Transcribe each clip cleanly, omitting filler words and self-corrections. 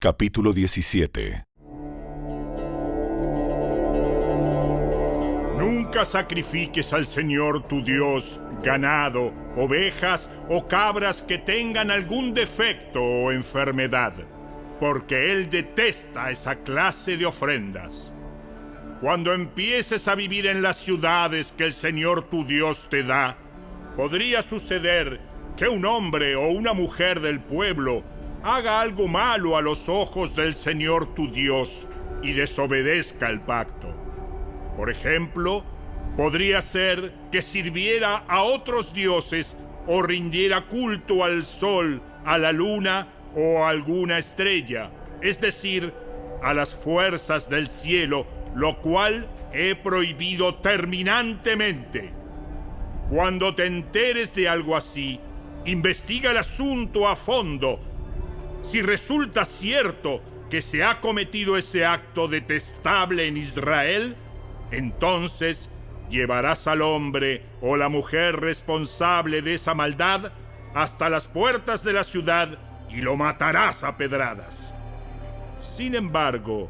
Capítulo 17. Nunca sacrifiques al Señor tu Dios ganado, ovejas o cabras que tengan algún defecto o enfermedad, porque Él detesta esa clase de ofrendas. Cuando empieces a vivir en las ciudades que el Señor tu Dios te da, podría suceder que un hombre o una mujer del pueblo haga algo malo a los ojos del Señor tu Dios y desobedezca el pacto. Por ejemplo, podría ser que sirviera a otros dioses o rindiera culto al sol, a la luna o a alguna estrella, es decir, a las fuerzas del cielo, lo cual he prohibido terminantemente. Cuando te enteres de algo así, investiga el asunto a fondo. Si resulta cierto que se ha cometido ese acto detestable en Israel, entonces llevarás al hombre o la mujer responsable de esa maldad hasta las puertas de la ciudad y lo matarás a pedradas. Sin embargo,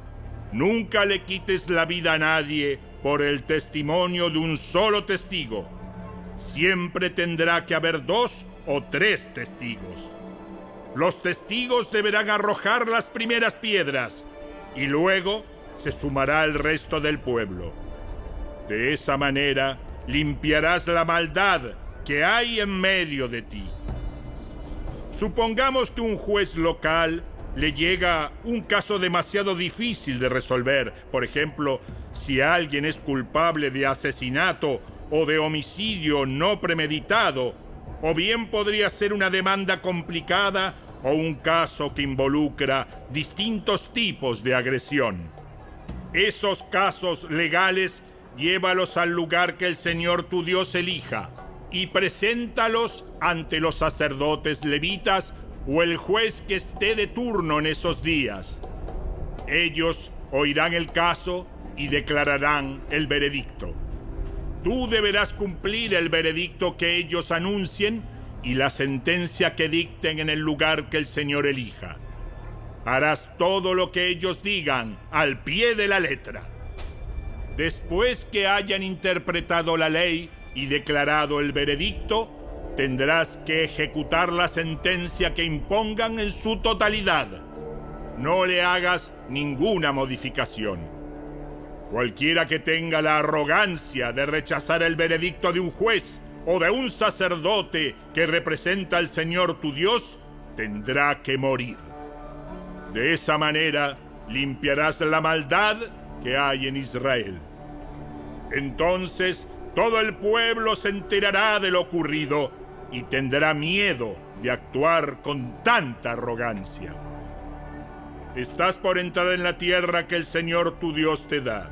nunca le quites la vida a nadie por el testimonio de un solo testigo. Siempre tendrá que haber 2 o 3 testigos. Los testigos deberán arrojar las primeras piedras y luego se sumará el resto del pueblo. De esa manera limpiarás la maldad que hay en medio de ti. Supongamos que un juez local le llega un caso demasiado difícil de resolver. Por ejemplo, si alguien es culpable de asesinato o de homicidio no premeditado, o bien podría ser una demanda complicada o un caso que involucra distintos tipos de agresión. Esos casos legales llévalos al lugar que el Señor tu Dios elija y preséntalos ante los sacerdotes levitas o el juez que esté de turno en esos días. Ellos oirán el caso y declararán el veredicto. Tú deberás cumplir el veredicto que ellos anuncien y la sentencia que dicten en el lugar que el Señor elija. Harás todo lo que ellos digan al pie de la letra. Después que hayan interpretado la ley y declarado el veredicto, tendrás que ejecutar la sentencia que impongan en su totalidad. No le hagas ninguna modificación. Cualquiera que tenga la arrogancia de rechazar el veredicto de un juez o de un sacerdote que representa al Señor tu Dios, tendrá que morir. De esa manera limpiarás la maldad que hay en Israel. Entonces todo el pueblo se enterará de lo ocurrido y tendrá miedo de actuar con tanta arrogancia. Estás por entrar en la tierra que el Señor tu Dios te da.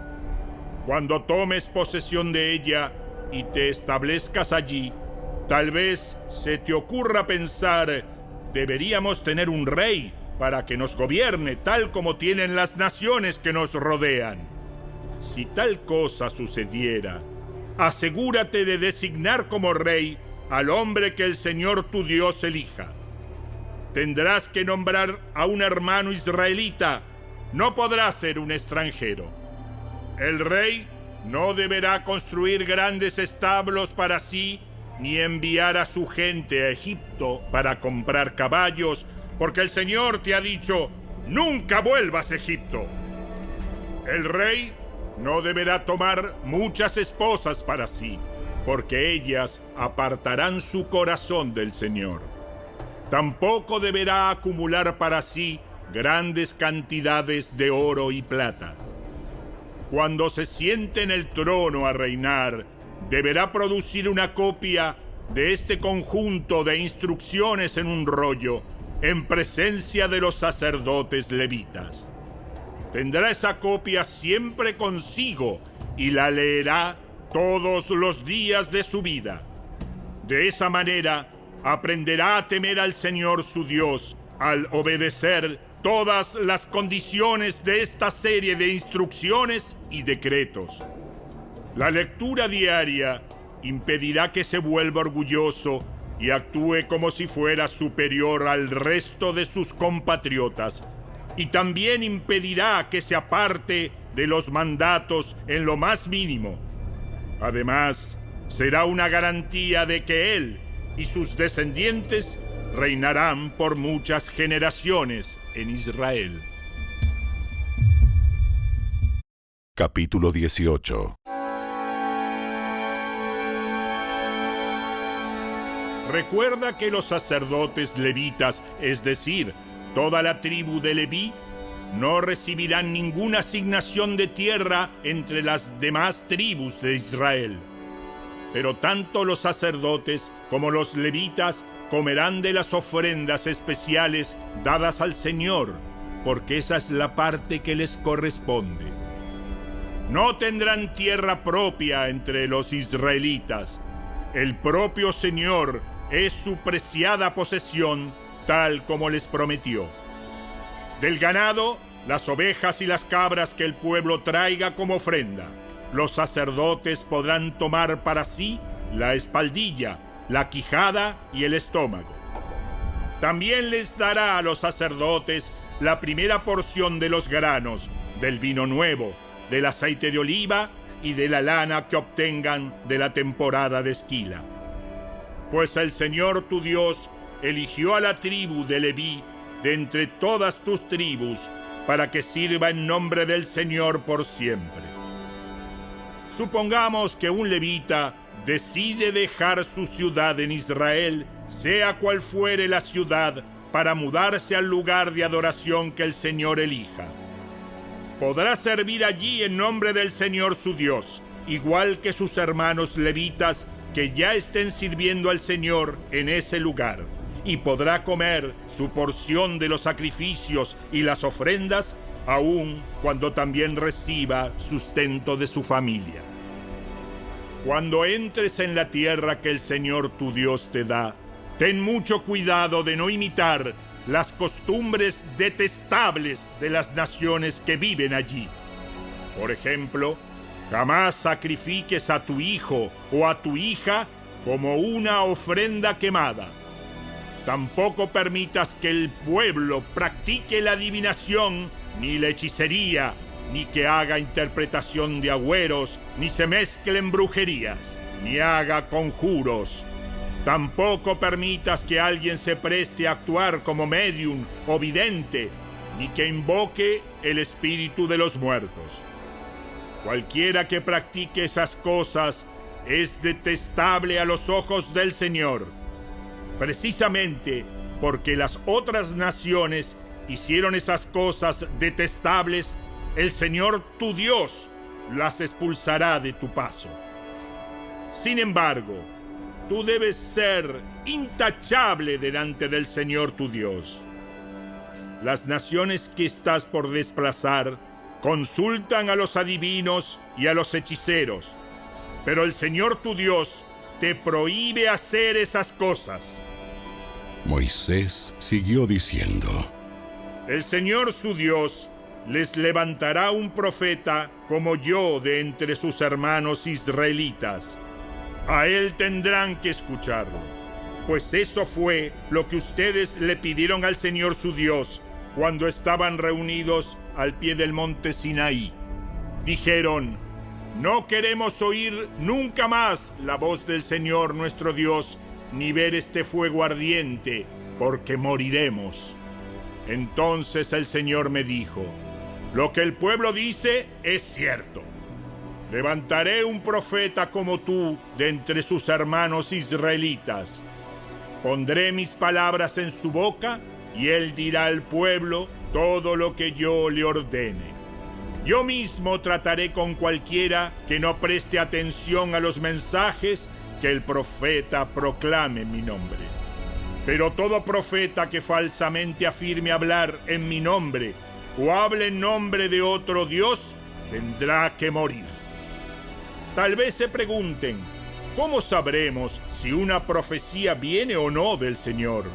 Cuando tomes posesión de ella y te establezcas allí, tal vez se te ocurra pensar: deberíamos tener un rey para que nos gobierne tal como tienen las naciones que nos rodean. Si tal cosa sucediera, asegúrate de designar como rey al hombre que el Señor tu Dios elija. Tendrás que nombrar a un hermano israelita, no podrá ser un extranjero. El rey no deberá construir grandes establos para sí, ni enviar a su gente a Egipto para comprar caballos, porque el Señor te ha dicho: nunca vuelvas a Egipto. El rey no deberá tomar muchas esposas para sí, porque ellas apartarán su corazón del Señor. Tampoco deberá acumular para sí grandes cantidades de oro y plata. Cuando se siente en el trono a reinar, deberá producir una copia de este conjunto de instrucciones en un rollo, en presencia de los sacerdotes levitas. Tendrá esa copia siempre consigo y la leerá todos los días de su vida. De esa manera, aprenderá a temer al Señor su Dios al obedecer todas las condiciones de esta serie de instrucciones y decretos. La lectura diaria impedirá que se vuelva orgulloso y actúe como si fuera superior al resto de sus compatriotas, y también impedirá que se aparte de los mandatos en lo más mínimo. Además, será una garantía de que él y sus descendientes reinarán por muchas generaciones en Israel. Capítulo 18. Recuerda que los sacerdotes levitas, es decir, toda la tribu de Leví, no recibirán ninguna asignación de tierra entre las demás tribus de Israel. Pero tanto los sacerdotes como los levitas comerán de las ofrendas especiales dadas al Señor, porque esa es la parte que les corresponde. No tendrán tierra propia entre los israelitas. El propio Señor es su preciada posesión, tal como les prometió. Del ganado, las ovejas y las cabras que el pueblo traiga como ofrenda, los sacerdotes podrán tomar para sí la espaldilla, la quijada y el estómago. También les dará a los sacerdotes la primera porción de los granos, del vino nuevo, del aceite de oliva y de la lana que obtengan de la temporada de esquila. Pues el Señor tu Dios eligió a la tribu de Leví de entre todas tus tribus para que sirva en nombre del Señor por siempre. Supongamos que un levita decide dejar su ciudad en Israel, sea cual fuere la ciudad, para mudarse al lugar de adoración que el Señor elija. Podrá servir allí en nombre del Señor su Dios, igual que sus hermanos levitas que ya estén sirviendo al Señor en ese lugar, y podrá comer su porción de los sacrificios y las ofrendas, aun cuando también reciba sustento de su familia. Cuando entres en la tierra que el Señor tu Dios te da, ten mucho cuidado de no imitar las costumbres detestables de las naciones que viven allí. Por ejemplo, jamás sacrifiques a tu hijo o a tu hija como una ofrenda quemada. Tampoco permitas que el pueblo practique la adivinación, ni la hechicería, ni que haga interpretación de agüeros, ni se mezclen brujerías, ni haga conjuros. Tampoco permitas que alguien se preste a actuar como médium o vidente, ni que invoque el espíritu de los muertos. Cualquiera que practique esas cosas es detestable a los ojos del Señor, precisamente porque las otras naciones hicieron esas cosas detestables. El Señor tu Dios las expulsará de tu paso. Sin embargo, tú debes ser intachable delante del Señor tu Dios. Las naciones que estás por desplazar consultan a los adivinos y a los hechiceros, pero el Señor tu Dios te prohíbe hacer esas cosas. Moisés siguió diciendo: El Señor su Dios les levantará un profeta como yo de entre sus hermanos israelitas. A él tendrán que escucharlo, pues eso fue lo que ustedes le pidieron al Señor su Dios cuando estaban reunidos al pie del monte Sinaí. Dijeron: no queremos oír nunca más la voz del Señor nuestro Dios, ni ver este fuego ardiente, porque moriremos. Entonces el Señor me dijo: lo que el pueblo dice es cierto. Levantaré un profeta como tú de entre sus hermanos israelitas. Pondré mis palabras en su boca y él dirá al pueblo todo lo que yo le ordene. Yo mismo trataré con cualquiera que no preste atención a los mensajes que el profeta proclame en mi nombre. Pero todo profeta que falsamente afirme hablar en mi nombre o hable en nombre de otro Dios tendrá que morir. Tal vez se pregunten: ¿cómo sabremos si una profecía viene o no del Señor?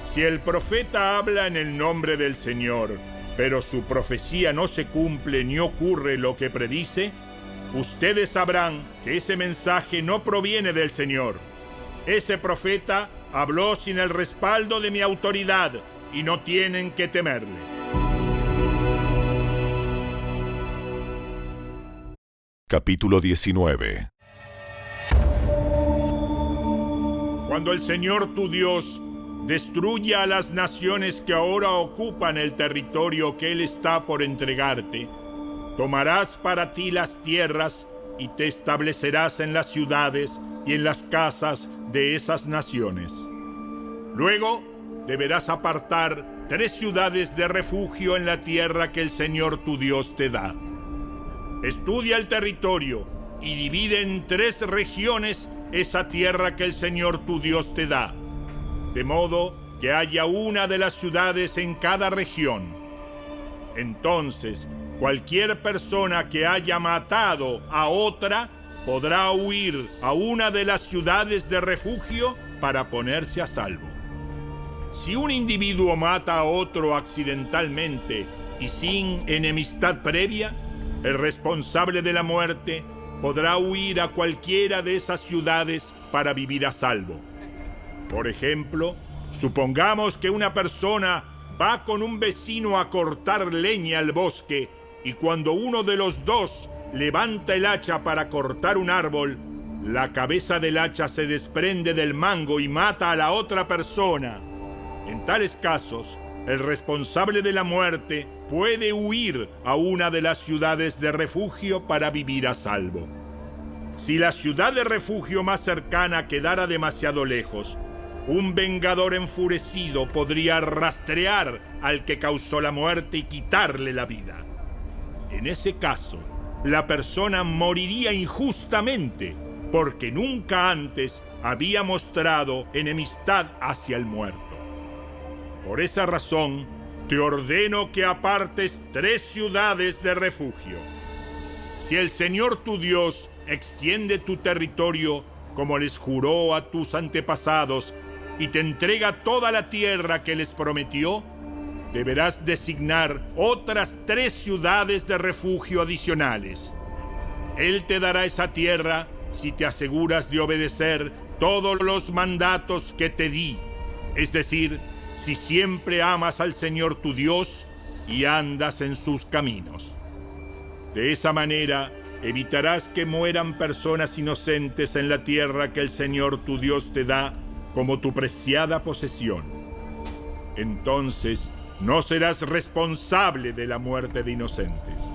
Si el profeta habla en el nombre del Señor, pero su profecía no se cumple ni ocurre lo que predice, ustedes sabrán que ese mensaje no proviene del Señor. Ese profeta habló sin el respaldo de mi autoridad y no tienen que temerle. Capítulo 19. Cuando el Señor tu Dios destruya a las naciones que ahora ocupan el territorio que Él está por entregarte, tomarás para ti las tierras y te establecerás en las ciudades y en las casas de esas naciones. Luego deberás apartar 3 ciudades de refugio en la tierra que el Señor tu Dios te da. Estudia el territorio y divide en 3 regiones esa tierra que el Señor tu Dios te da, de modo que haya una de las ciudades en cada región. Entonces, cualquier persona que haya matado a otra podrá huir a una de las ciudades de refugio para ponerse a salvo. Si un individuo mata a otro accidentalmente y sin enemistad previa, el responsable de la muerte podrá huir a cualquiera de esas ciudades para vivir a salvo. Por ejemplo, supongamos que una persona va con un vecino a cortar leña al bosque y cuando uno de los dos levanta el hacha para cortar un árbol, la cabeza del hacha se desprende del mango y mata a la otra persona. En tales casos, el responsable de la muerte puede huir a una de las ciudades de refugio para vivir a salvo. Si la ciudad de refugio más cercana quedara demasiado lejos, un vengador enfurecido podría rastrear al que causó la muerte y quitarle la vida. En ese caso, la persona moriría injustamente porque nunca antes había mostrado enemistad hacia el muerto. Por esa razón, te ordeno que apartes 3 ciudades de refugio. Si el Señor tu Dios extiende tu territorio como les juró a tus antepasados y te entrega toda la tierra que les prometió, deberás designar otras 3 ciudades de refugio adicionales. Él te dará esa tierra si te aseguras de obedecer todos los mandatos que te di, es decir, si siempre amas al Señor tu Dios y andas en sus caminos. De esa manera, evitarás que mueran personas inocentes en la tierra que el Señor tu Dios te da como tu preciada posesión. Entonces, no serás responsable de la muerte de inocentes.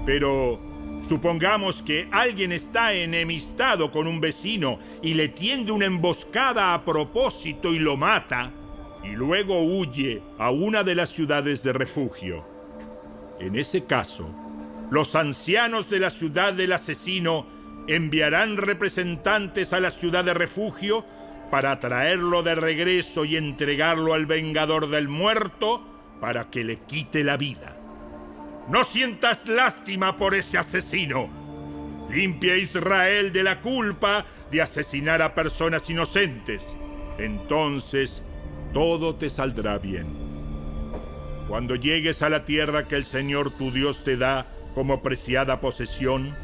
Pero supongamos que alguien está enemistado con un vecino y le tiende una emboscada a propósito y lo mata, y luego huye a una de las ciudades de refugio. En ese caso, los ancianos de la ciudad del asesino enviarán representantes a la ciudad de refugio para traerlo de regreso y entregarlo al vengador del muerto para que le quite la vida. No sientas lástima por ese asesino. Limpia a Israel de la culpa de asesinar a personas inocentes. Entonces, todo te saldrá bien. Cuando llegues a la tierra que el Señor tu Dios te da como preciada posesión,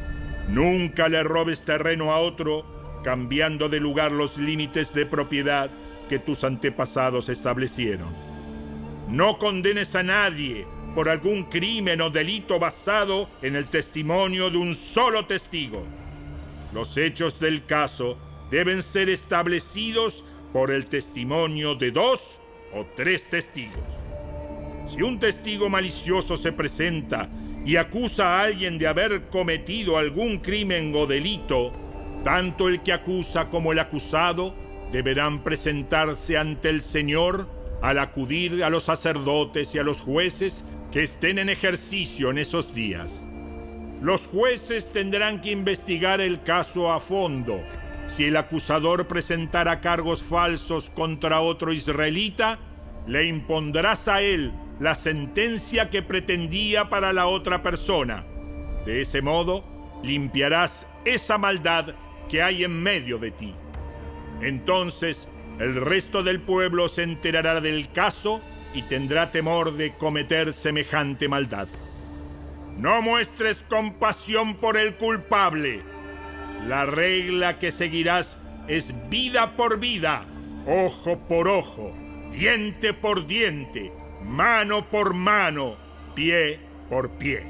nunca le robes terreno a otro, cambiando de lugar los límites de propiedad que tus antepasados establecieron. No condenes a nadie por algún crimen o delito basado en el testimonio de un solo testigo. Los hechos del caso deben ser establecidos por el testimonio de 2 o 3 testigos. Si un testigo malicioso se presenta y acusa a alguien de haber cometido algún crimen o delito, tanto el que acusa como el acusado deberán presentarse ante el Señor al acudir a los sacerdotes y a los jueces que estén en ejercicio en esos días. Los jueces tendrán que investigar el caso a fondo. Si el acusador presentara cargos falsos contra otro israelita, le impondrás a él la sentencia que pretendía para la otra persona. De ese modo, limpiarás esa maldad que hay en medio de ti. Entonces, el resto del pueblo se enterará del caso y tendrá temor de cometer semejante maldad. No muestres compasión por el culpable. La regla que seguirás es vida por vida, ojo por ojo, diente por diente, mano por mano, pie por pie.